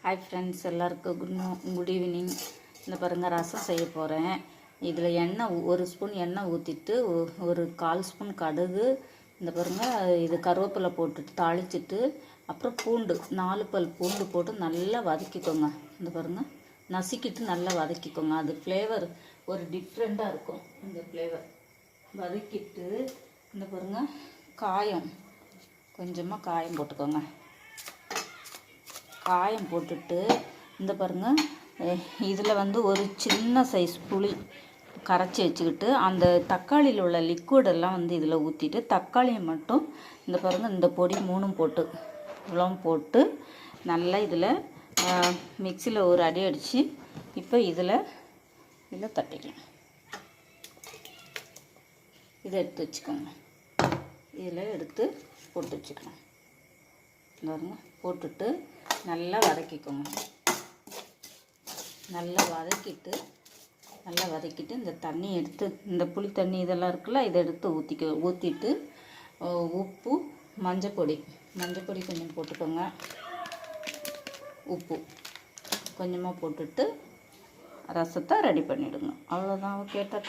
Hi friends, எல்லாருக்கும் good evening. இந்த பாருங்கள், ரசம் செய்ய போகிறேன். இதில் எண்ணெய் ஒரு ஸ்பூன் எண்ணெய் ஊற்றிட்டு ஒரு 1/4 ஸ்பூன் கடுகு, இந்த பாருங்கள் இது கருவேப்பிலை போட்டுட்டு தாளிச்சிட்டு, அப்புறம் பூண்டு 4 பல் பூண்டு போட்டு நல்லா வதக்கிக்கோங்க. இந்த பாருங்கள் நசுக்கிட்டு நல்லா வதக்கிக்கோங்க. அது ஃப்ளேவர் ஒரு டிஃப்ரெண்ட்டாக இருக்கும். இந்த ஃப்ளேவர் வதக்கிட்டு இந்த பாருங்கள் காயம் கொஞ்சமாக காயம் போட்டுக்கோங்க. காயம் போட்டுட்டு இந்த பாருங்கள் இதில் ஒரு சின்ன சைஸ் புளி கரைச்சி வச்சுக்கிட்டு அந்த தக்காளியில் உள்ள லிக்விடெல்லாம் இதில் ஊற்றிட்டு தக்காளியை மட்டும் இந்த பாருங்கள் இந்த பொடி 3 போட்டு இவ்வளோ போட்டு நல்லா இதில் மிக்சியில் ஒரு அடி அடித்து இப்போ இதில் தட்டிக்கலாம். இதை எடுத்து வச்சுக்கோங்க. இதில் எடுத்து போட்டு வச்சுக்கலாம். பாருங்க போட்டுட்டு நல்லா வதக்கிக்கோங்க. நல்லா வதக்கிட்டு இந்த தண்ணி எடுத்து இந்த புளி தண்ணி இதெல்லாம் இருக்குல்ல, இதை எடுத்து ஊற்றிட்டு உப்பு மஞ்சப்பொடி கொஞ்சம் போட்டுக்கோங்க. உப்பு கொஞ்சமாக போட்டுட்டு ரசத்தை ரெடி பண்ணிவிடுங்க. அவ்வளோதான். கேட்ட